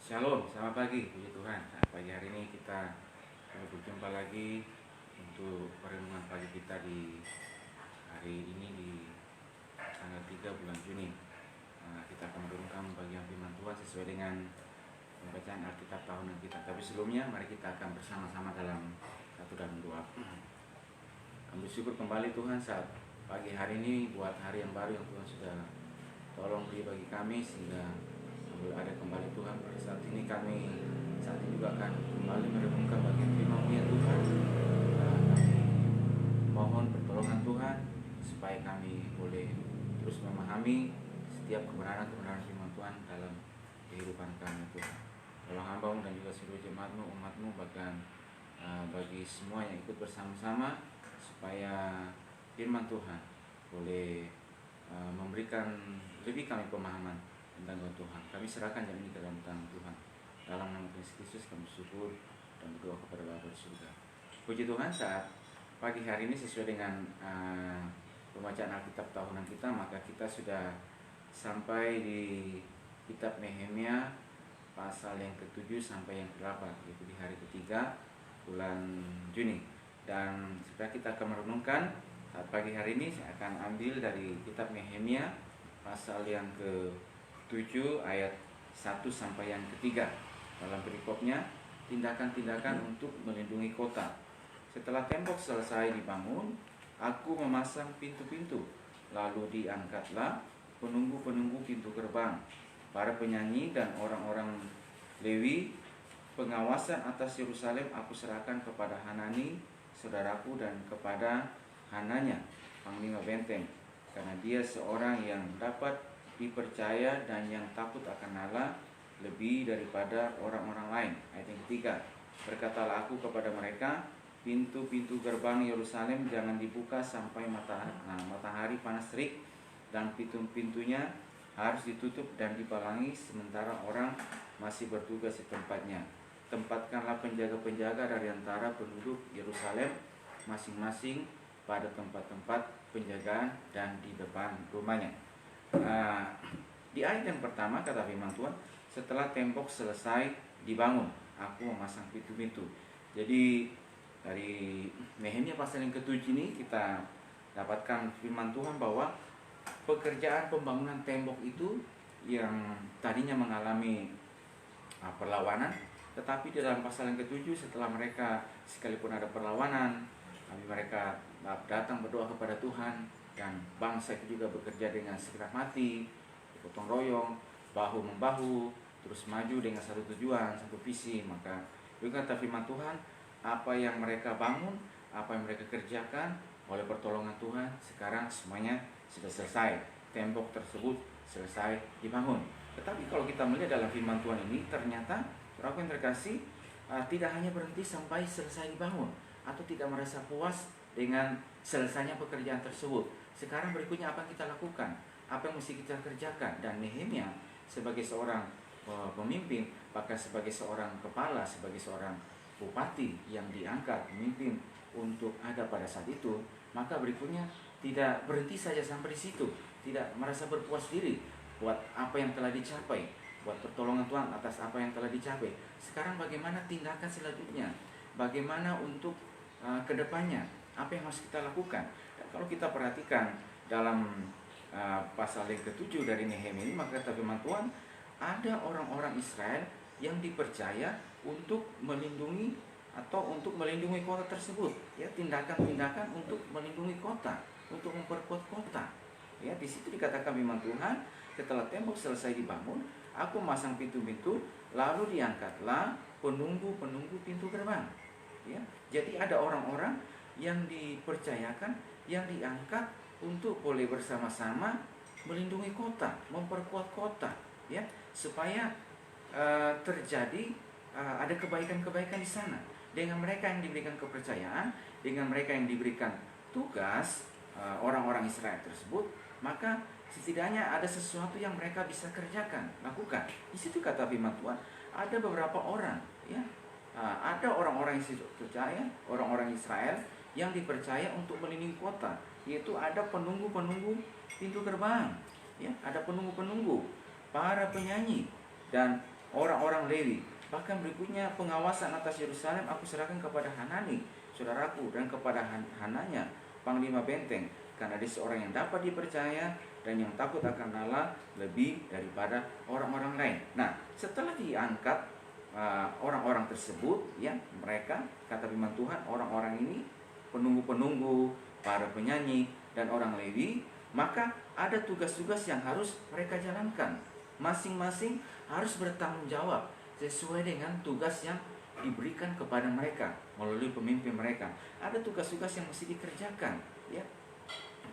Shalom, selamat pagi, puji Tuhan. Nah, pagi hari ini kita berjumpa lagi untuk perenungan pagi kita di hari ini di tanggal 3 bulan Juni. Kita akan merenungkan bagian firman Tuhan sesuai dengan pembacaan Alkitab tahunan kita. Tapi sebelumnya, mari kita akan bersama-sama dalam satu dalam doa. Kami bersyukur kembali Tuhan saat pagi hari ini buat hari yang baru yang Tuhan sudah tolong beri bagi kami sehingga ada kembali Tuhan. Pada saat ini juga akan kembali merenungkan bagian firman-Mu ya Tuhan. Kami mohon pertolongan Tuhan supaya kami boleh terus memahami setiap kebenaran-kebenaran firman Tuhan dalam kehidupan kami Tuhan. Tolong hamba-Mu dan juga seluruh jemaat-Mu, umat-Mu, bahkan bagi semua yang ikut bersama-sama supaya firman Tuhan boleh memberikan lebih kami pemahaman tentang Tuhan. Kami serahkan jam ini ke dalam tangan Tuhan. Dalam nama Yesus Kristus kami syukur dan berdoa kepada Bapa di surga. Puji Tuhan, saat pagi hari ini sesuai dengan pembacaan Alkitab tahunan kita, maka kita sudah sampai di kitab Nehemia pasal yang ke-7 sampai yang ke-8, yaitu di hari ketiga bulan Juni. Dan supaya kita akan merenungkan saat pagi hari ini, saya akan ambil dari kitab Nehemia pasal yang ke-7 ayat 1 sampai yang ke-3. Dalam perikopnya, tindakan-tindakan untuk melindungi kota. Setelah tembok selesai dibangun, aku memasang pintu-pintu, lalu diangkatlah penunggu-penunggu pintu gerbang, para penyanyi dan orang-orang Lewi. Pengawasan atas Yerusalem aku serahkan kepada Hanani, saudaraku, dan kepada Hananya, panglima benteng, karena dia seorang yang dapat dipercaya dan yang takut akan Allah lebih daripada orang-orang lain. Ayat yang ketiga, berkatalah aku kepada mereka, pintu-pintu gerbang Yerusalem jangan dibuka sampai matahari panas terik, dan pintu-pintunya harus ditutup dan dipalangi sementara orang masih bertugas di tempatnya. Tempatkanlah penjaga-penjaga dari antara penduduk Yerusalem masing-masing pada tempat-tempat penjagaan dan di depan rumahnya. Di ayat yang pertama kata firman Tuhan, setelah tembok selesai dibangun, aku memasang pintu-pintu. Jadi dari Nehemia pasal yang ke-7 ini kita dapatkan firman Tuhan bahwa pekerjaan pembangunan tembok itu yang tadinya mengalami perlawanan, tetapi di dalam pasal yang ke-7 setelah mereka sekalipun ada perlawanan, mereka datang berdoa kepada Tuhan, dan bangsa itu juga bekerja dengan segenap hati, gotong royong, bahu-membahu, terus maju dengan satu tujuan, satu visi. Maka juga kata firman Tuhan, apa yang mereka bangun, apa yang mereka kerjakan oleh pertolongan Tuhan, sekarang semuanya sudah selesai. Tembok tersebut selesai dibangun. Tetapi kalau kita melihat dalam firman Tuhan ini, ternyata saudaraku yang terkasih, tidak hanya berhenti sampai selesai dibangun atau tidak merasa puas dengan selesainya pekerjaan tersebut. Sekarang berikutnya apa yang kita lakukan? Apa yang mesti kita kerjakan? Dan Nehemia sebagai seorang pemimpin, bahkan sebagai seorang kepala, sebagai seorang bupati yang diangkat memimpin untuk ada pada saat itu, maka berikutnya tidak berhenti saja sampai di situ, tidak merasa berpuas diri buat apa yang telah dicapai, buat pertolongan Tuhan atas apa yang telah dicapai. Sekarang bagaimana tindakan selanjutnya? Bagaimana untuk kedepannya? Apa yang harus kita lakukan? Dan kalau kita perhatikan dalam pasal yang ke-7 dari Nehemia ini, maka kata firman Tuhan, ada orang-orang Israel yang dipercaya untuk melindungi atau untuk melindungi kota tersebut. Ya, tindakan-tindakan untuk melindungi kota, untuk memperkuat kota. Ya, di situ dikatakan firman Tuhan, setelah tembok selesai dibangun, aku masang pintu-pintu, lalu diangkatlah penunggu-penunggu pintu gerbang. Ya, jadi ada orang-orang yang dipercayakan, yang diangkat untuk boleh bersama-sama melindungi kota, memperkuat kota, ya, supaya terjadi ada kebaikan-kebaikan di sana. Dengan mereka yang diberikan kepercayaan, dengan mereka yang diberikan tugas, orang-orang Israel tersebut, maka setidaknya ada sesuatu yang mereka bisa kerjakan, lakukan. Di situ kata firman Tuhan, ada beberapa orang, ya, ada orang-orang yang percaya, orang-orang Israel yang dipercaya untuk melindungi kota, yaitu ada penunggu-penunggu pintu gerbang, ya, ada penunggu-penunggu, para penyanyi, dan orang-orang Lewi. Bahkan berikutnya, pengawasan atas Yerusalem aku serahkan kepada Hanani, saudaraku, dan kepada Hananya, panglima benteng, karena dia seorang yang dapat dipercaya dan yang takut akan Allah lebih daripada orang-orang lain. Nah, setelah diangkat orang-orang tersebut, ya, mereka, kata firman Tuhan, orang-orang ini penunggu-penunggu, para penyanyi, dan orang Lewi, maka ada tugas-tugas yang harus mereka jalankan. Masing-masing harus bertanggung jawab sesuai dengan tugas yang diberikan kepada mereka melalui pemimpin mereka. Ada tugas-tugas yang mesti dikerjakan, ya.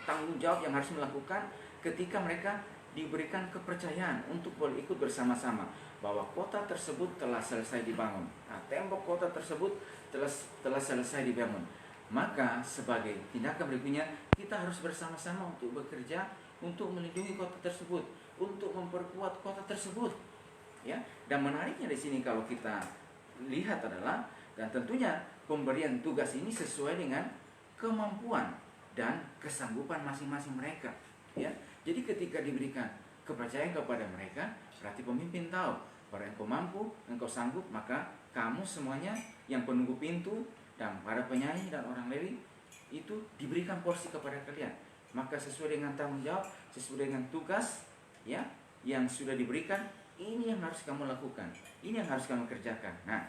Tanggung jawab yang harus melakukan ketika mereka diberikan kepercayaan untuk boleh ikut bersama-sama bahwa kota tersebut telah selesai dibangun. Nah, tembok kota tersebut telah selesai dibangun. Maka sebagai tindakan berikutnya, kita harus bersama-sama untuk bekerja untuk melindungi kota tersebut, untuk memperkuat kota tersebut, ya. Dan menariknya di sini kalau kita lihat adalah, dan tentunya pemberian tugas ini sesuai dengan kemampuan dan kesanggupan masing-masing mereka, ya. Jadi ketika diberikan kepercayaan kepada mereka, berarti pemimpin tahu bahwa engkau mampu, engkau sanggup, maka kamu semuanya yang penunggu pintu dan para penyanyi dan orang Lewi itu diberikan porsi kepada kalian. Maka sesuai dengan tanggung jawab, sesuai dengan tugas, ya, yang sudah diberikan, ini yang harus kamu lakukan, ini yang harus kamu kerjakan. Nah,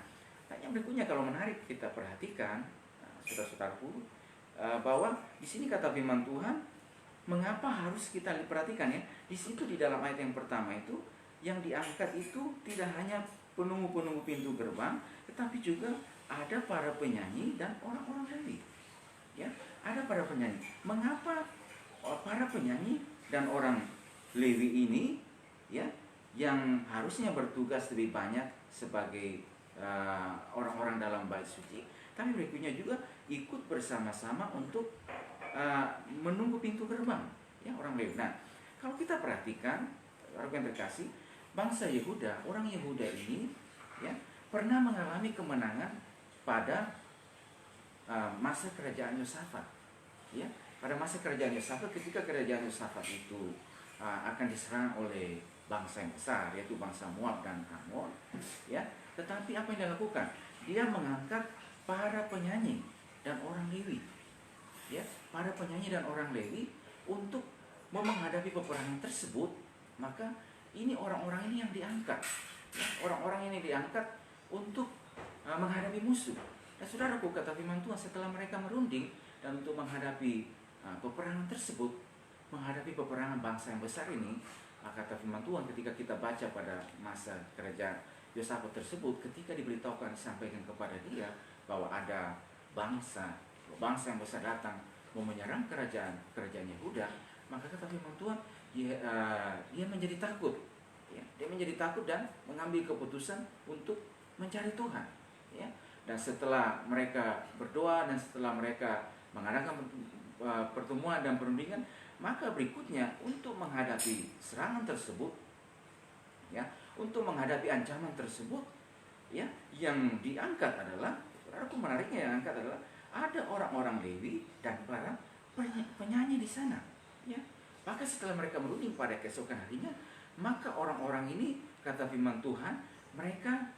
yang berikutnya kalau menarik kita perhatikan, saudara-saudaraku, bahwa di sini kata firman Tuhan, mengapa harus kita perhatikan, ya? Di situ di dalam ayat yang pertama itu, yang diangkat itu tidak hanya penunggu-penunggu pintu gerbang, tetapi juga ada para penyanyi dan orang-orang Lewi, ya. Ada para penyanyi. Mengapa para penyanyi dan orang Lewi ini, ya, yang harusnya bertugas lebih banyak sebagai orang-orang dalam bait suci, tapi berikutnya juga ikut bersama-sama untuk menunggu pintu gerbang, ya, orang Lewi. Nah, kalau kita perhatikan, orang yang terkasih, bangsa Yehuda, orang Yehuda ini, ya, pernah mengalami kemenangan pada masa kerajaan Yosafat, ya. Pada masa kerajaan Yosafat, ketika kerajaan Yosafat itu akan diserang oleh bangsa yang besar, yaitu bangsa Moab dan Amon, ya. Tetapi apa yang dia lakukan? Dia mengangkat para penyanyi dan orang Lewi, ya, para penyanyi dan orang Lewi untuk menghadapi peperangan tersebut. Maka ini orang-orang ini yang diangkat, ya, orang-orang ini diangkat untuk menghadapi musuh. Dan saudaraku, kata firman Tuhan, setelah mereka merunding dan untuk menghadapi peperangan tersebut, menghadapi peperangan bangsa yang besar ini, kata firman Tuhan, ketika kita baca pada masa kerajaan Yosafat tersebut, ketika diberitahukan, disampaikan kepada dia bahwa ada bangsa yang besar datang mau menyerang kerajaan Yehuda, maka kata firman Tuhan, dia menjadi takut, ya. Dia menjadi takut dan mengambil keputusan untuk mencari Tuhan, ya. Dan setelah mereka berdoa dan setelah mereka mengadakan pertemuan dan perundingan, maka berikutnya untuk menghadapi serangan tersebut, ya, untuk menghadapi ancaman tersebut, ya, yang diangkat adalah, saudaraku, menariknya yang angkat adalah ada orang-orang Lewi dan para penyanyi di sana, ya. Maka setelah mereka merunding pada keesokan harinya, maka orang-orang ini, kata firman Tuhan, mereka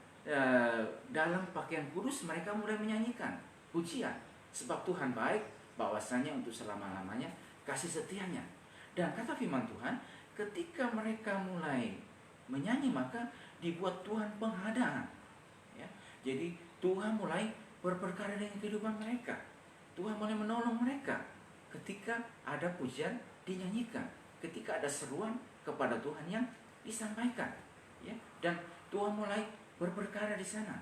dalam pakaian kudus mereka mulai menyanyikan pujian, sebab Tuhan baik, bahwasanya untuk selama-lamanya kasih setianya. Dan kata firman Tuhan, ketika mereka mulai menyanyi, maka dibuat Tuhan penghadaan, ya. Jadi Tuhan mulai berperkara dengan kehidupan mereka. Tuhan mulai menolong mereka ketika ada pujian dinyanyikan, ketika ada seruan kepada Tuhan yang disampaikan, ya. Dan Tuhan mulai berperkara di sana.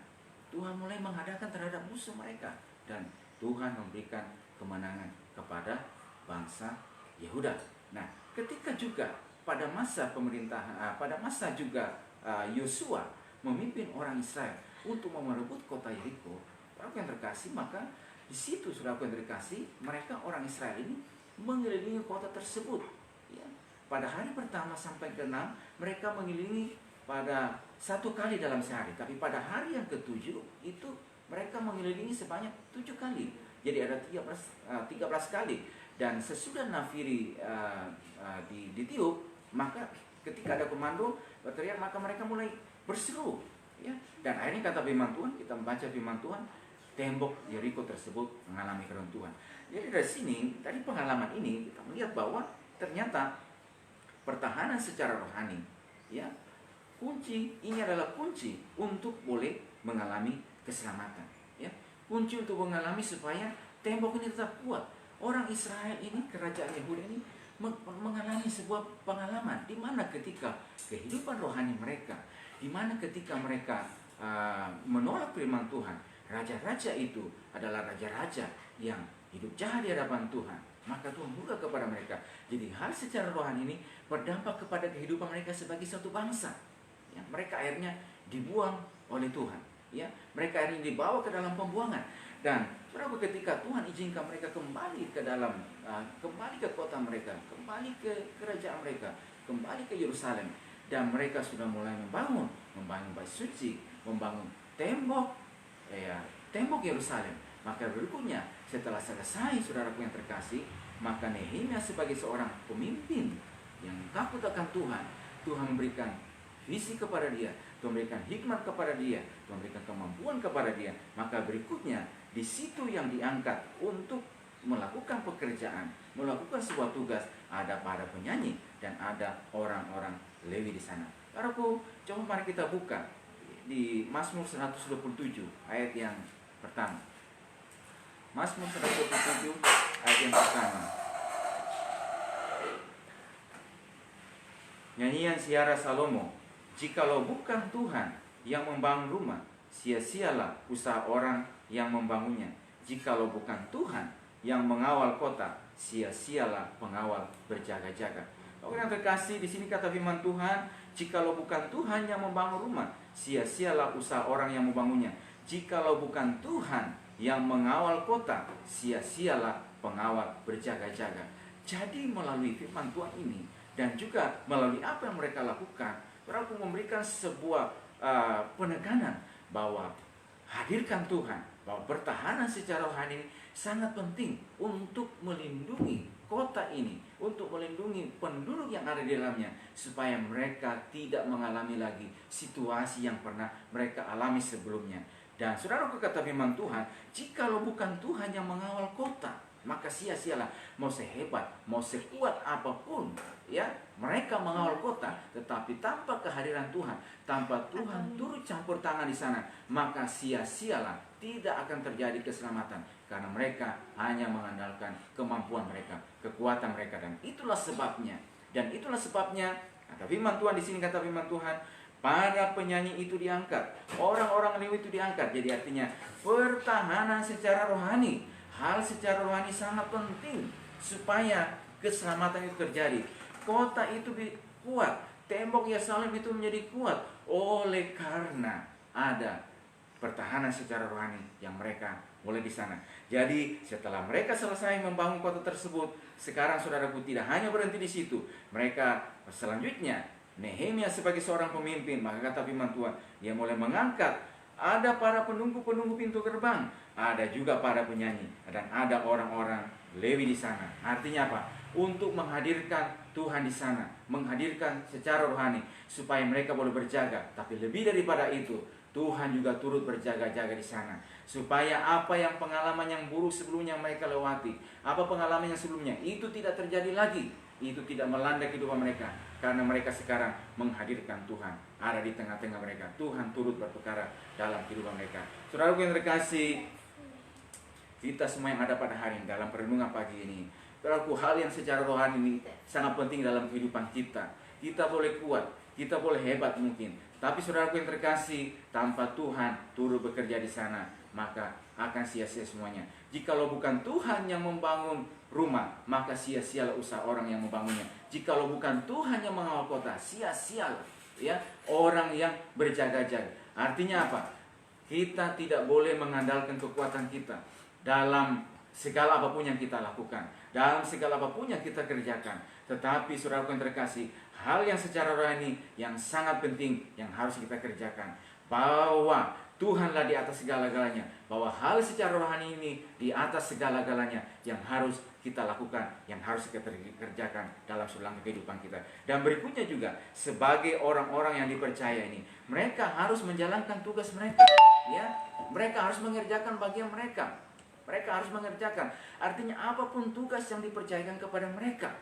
Tuhan mulai menghadapkan terhadap musuh mereka, dan Tuhan memberikan kemenangan kepada bangsa Yehuda. Nah, ketika juga pada masa pemerintahan, pada masa juga Yosua memimpin orang Israel untuk merebut kota Yeriko, orang yang terkasih, maka di situ, saudara yang terkasih, mereka orang Israel ini mengelilingi kota tersebut, ya. Pada hari pertama sampai ke-6 mereka mengelilingi pada 1 kali dalam sehari, tapi pada hari yang ke-7 itu mereka mengelilingi sebanyak 7 kali. Jadi ada 13 kali. Dan sesudah nafiri ditiup, maka Ketika ada komando berteriak, maka mereka mulai berseru, ya. Dan akhirnya kata firman Tuhan, kita membaca firman Tuhan, tembok Yeriko tersebut mengalami keruntuhan. Jadi dari sini, dari pengalaman ini kita melihat bahwa ternyata pertahanan secara rohani, ya, kunci ini adalah kunci untuk boleh mengalami keselamatan, ya. Kunci untuk mengalami supaya tembok ini tetap kuat. Orang Israel ini, kerajaan Yehuda ini mengalami sebuah pengalaman di mana ketika kehidupan rohani mereka, di mana ketika mereka menolak firman Tuhan, raja-raja itu adalah raja-raja yang hidup jahat di hadapan Tuhan, maka Tuhan buka kepada mereka. Jadi hal secara rohani ini berdampak kepada kehidupan mereka sebagai satu bangsa, ya. Mereka akhirnya dibuang oleh Tuhan, ya. Mereka akhirnya dibawa ke dalam pembuangan. Dan berapa ketika Tuhan izinkan mereka kembali ke dalam, kembali ke kota mereka, kembali ke kerajaan mereka, kembali ke Yerusalem, dan mereka sudah mulai membangun bait suci, membangun tembok, ya, tembok Yerusalem. Maka berikutnya, setelah selesai, saudaraku yang terkasih, maka Nehemia sebagai seorang pemimpin yang takut akan Tuhan, Tuhan memberikan visi kepada dia, Tuhan memberikan hikmat kepada dia, Tuhan memberikan kemampuan kepada dia. Maka berikutnya, di situ yang diangkat untuk melakukan pekerjaan, melakukan sebuah tugas, ada para penyanyi dan ada orang-orang Lewi di sana. Saudaraku, coba mari kita buka di Mazmur 127 ayat yang pertama. Mazmur 127 ayat yang pertama. Nyanyian Siara Salomo. Jikalau bukan Tuhan yang membangun rumah, sia-sialah usaha orang yang membangunnya. Jikalau bukan Tuhan yang mengawal kota, sia-sialah pengawal berjaga-jaga. Orang yang terkasih, di sini kata firman Tuhan, jikalau bukan Tuhan yang membangun rumah, sia-sialah usaha orang yang membangunnya. Jikalau bukan Tuhan yang mengawal kota, sia-sialah pengawal berjaga-jaga. Jadi melalui firman Tuhan ini dan juga melalui apa yang mereka lakukan, mereka memberikan sebuah penekanan bahwa hadirkan Tuhan, bahwa pertahanan secara rohani sangat penting untuk melindungi kota ini, untuk melindungi penduduk yang ada di dalamnya, supaya mereka tidak mengalami lagi situasi yang pernah mereka alami sebelumnya. Dan saudaraku, kata firman Tuhan, jikalau bukan Tuhan yang mengawal kota, maka sia-sialah. Mau sehebat, mau sekuat apapun, ya, mereka mengawal kota, tetapi tanpa kehadiran Tuhan, tanpa Tuhan turut campur tangan di sana, maka sia-sialah. Tidak akan terjadi keselamatan, karena mereka hanya mengandalkan kemampuan mereka, kekuatan mereka. Dan itulah sebabnya, kata firman Tuhan di sini, kata firman Tuhan, para penyanyi itu diangkat, orang-orang Lewi itu diangkat. Jadi artinya pertahanan secara rohani, hal secara rohani sangat penting supaya keselamatan itu terjadi. Kota itu kuat, tembok Yerusalem itu menjadi kuat oleh karena ada pertahanan secara rohani yang mereka mulai di sana. Jadi setelah mereka selesai membangun kota tersebut, sekarang saudaraku tidak hanya berhenti di situ. Mereka selanjutnya, Nehemia sebagai seorang pemimpin, maka kata firman Tuhan, dia mulai mengangkat, ada para penunggu-penunggu pintu gerbang, ada juga para penyanyi, dan ada orang-orang Lewi di sana. Artinya apa? Untuk menghadirkan Tuhan di sana, menghadirkan secara rohani supaya mereka boleh berjaga. Tapi lebih daripada itu, Tuhan juga turut berjaga-jaga di sana, supaya apa yang pengalaman yang buruk sebelumnya mereka lewati, apa pengalaman yang sebelumnya, itu tidak terjadi lagi. Itu tidak melanda kehidupan mereka, karena mereka sekarang menghadirkan Tuhan ada di tengah-tengah mereka. Tuhan turut berperkara dalam kehidupan mereka. Saudaraku yang terkasih, kita semua yang ada pada hari ini dalam perenungan pagi ini, saudaraku, hal yang secara rohani ini sangat penting dalam kehidupan kita. Kita boleh kuat, kita boleh hebat mungkin, tapi saudaraku yang terkasih, tanpa Tuhan turut bekerja di sana, maka akan sia-sia semuanya. Jikalau bukan Tuhan yang membangun rumah, maka sia-sialah usaha orang yang membangunnya. Jikalau bukan Tuhan yang mengawal kota, sia-sialah, ya, orang yang berjaga-jaga. Artinya apa? Kita tidak boleh mengandalkan kekuatan kita dalam segala apapun yang kita lakukan, dalam segala apapun yang kita kerjakan. Tetapi saudaraku yang terkasih, hal yang secara rohani yang sangat penting yang harus kita kerjakan, bahwa Tuhanlah di atas segala-galanya, bahwa hal secara rohani ini di atas segala-galanya yang harus kita lakukan, yang harus kita kerjakan dalam seluruh langkah kehidupan kita. Dan berikutnya juga, sebagai orang-orang yang dipercaya ini, mereka harus menjalankan tugas mereka, ya. Mereka harus mengerjakan bagian mereka. Mereka harus mengerjakan. Artinya apapun tugas yang dipercayakan kepada mereka,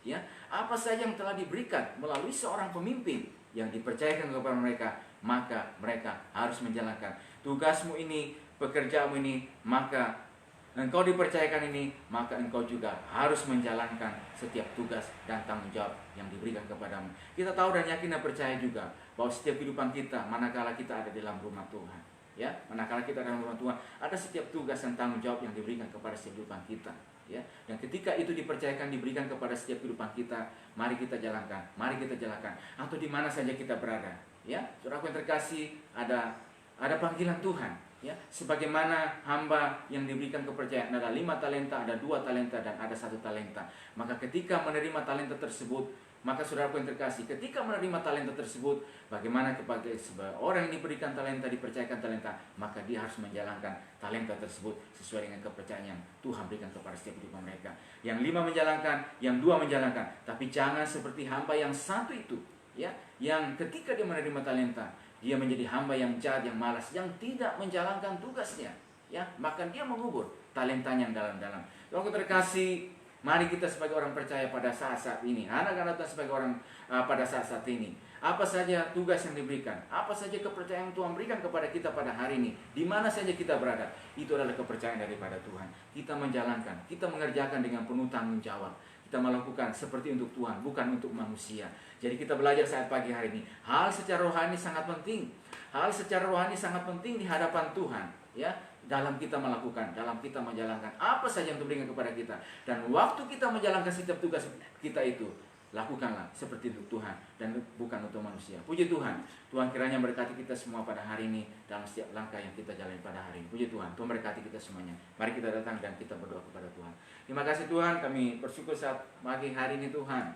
ya, apa saja yang telah diberikan melalui seorang pemimpin yang dipercayakan kepada mereka, maka mereka harus menjalankan tugasmu ini, pekerjaanmu ini, maka engkau dipercayakan ini, maka engkau juga harus menjalankan setiap tugas dan tanggung jawab yang diberikan kepadamu. Kita tahu dan yakin dan percaya juga bahwa setiap kehidupan kita, manakala kita ada dalam rumah Tuhan, ya, manakala kita dalam rumah Tuhan, ada setiap tugas dan tanggung jawab yang diberikan kepada setiap kehidupan kita, ya. Dan ketika itu dipercayakan, diberikan kepada setiap kehidupan kita, mari kita jalankan, mari kita jalankan, atau di mana saja kita berada, ya. Saudaraku yang terkasih, ada panggilan Tuhan, ya, sebagaimana hamba yang diberikan kepercayaan, ada 5 talenta, ada 2 talenta, dan ada 1 talenta. Maka ketika menerima talenta tersebut, maka saudaraku yang terkasih, ketika menerima talenta tersebut, bagaimana kepada orang yang diberikan talenta, dipercayakan talenta, maka dia harus menjalankan talenta tersebut sesuai dengan kepercayaan yang Tuhan berikan kepada setiap kehidupan mereka. Yang 5 menjalankan, yang 2 menjalankan, tapi jangan seperti hamba yang 1 itu, ya, yang ketika dia menerima talenta, dia menjadi hamba yang jahat, yang malas, yang tidak menjalankan tugasnya, ya, maka dia mengubur talentanya yang dalam-dalam. Kalau terkasih, mari kita sebagai orang percaya pada saat-saat ini, anak-anak Tuhan sebagai orang pada saat-saat ini, apa saja tugas yang diberikan, apa saja kepercayaan yang Tuhan berikan kepada kita pada hari ini, di mana saja kita berada, itu adalah kepercayaan daripada Tuhan. Kita menjalankan, kita mengerjakan dengan penuh tanggung jawab. Kita melakukan seperti untuk Tuhan, bukan untuk manusia. Jadi kita belajar saat pagi hari ini, hal secara rohani sangat penting. Hal secara rohani sangat penting di hadapan Tuhan, ya, dalam kita melakukan, dalam kita menjalankan apa saja yang diberikan kepada kita. Dan waktu kita menjalankan setiap tugas kita itu, lakukanlah seperti untuk Tuhan dan bukan untuk manusia. Puji Tuhan. Tuhan kiranya berkati kita semua pada hari ini dalam setiap langkah yang kita jalani pada hari ini. Puji Tuhan. Tuhan berkati kita semuanya. Mari kita datang dan kita berdoa kepada Tuhan. Terima kasih Tuhan, kami bersyukur saat pagi hari ini Tuhan,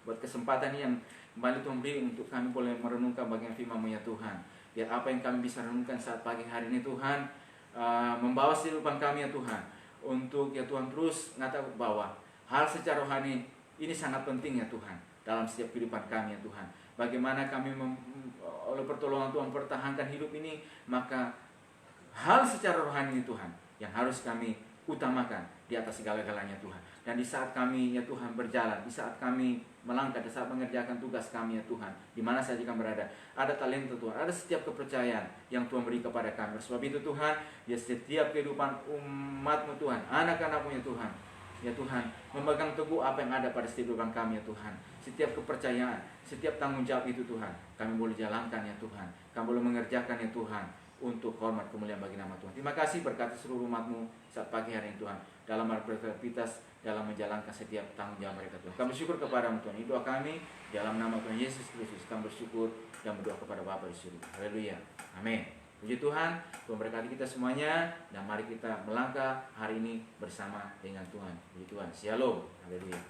buat kesempatan yang kembali Tuhan beri untuk kami boleh merenungkan bagian firman-Mu ya Tuhan. Biar apa yang kami bisa renungkan saat pagi hari ini Tuhan, membawa kehidupan kami ya Tuhan, untuk ya Tuhan terus ngata bahwa hal secara rohani ini sangat penting ya Tuhan dalam setiap kehidupan kami ya Tuhan. Bagaimana kami oleh pertolongan Tuhan pertahankan hidup ini, maka hal secara rohani Tuhan yang harus kami utamakan di atas segala-galanya Tuhan. Dan di saat kami ya Tuhan berjalan, di saat kami melangkah, di saat mengerjakan tugas kami ya Tuhan, di mana saja kami berada, ada talenta Tuhan, ada setiap kepercayaan yang Tuhan beri kepada kami. Sebab itu Tuhan, ya setiap kehidupan umat-Mu Tuhan, anak-anak-Mu ya Tuhan, ya Tuhan, memegang teguh apa yang ada pada setiap kehidupan kami ya Tuhan. Setiap kepercayaan, setiap tanggung jawab itu Tuhan, kami boleh jalankan ya Tuhan, kami boleh mengerjakan ya Tuhan, untuk hormat kemuliaan bagi nama Tuhan. Terima kasih, berkati seluruh umat-Mu saat pagi hari ini Tuhan, dalam beraktivitas, dalam menjalankan setiap tanggung jawab mereka Tuhan. Kami bersyukur kepada-Mu Tuhan. Ini doa kami dalam nama Tuhan Yesus Kristus. Kami bersyukur dan berdoa kepada Bapa di surga. Haleluya. Amin. Puji Tuhan, Tuhan berkati kita semuanya, dan mari kita melangkah hari ini bersama dengan Tuhan. Puji Tuhan. Shalom. Haleluya.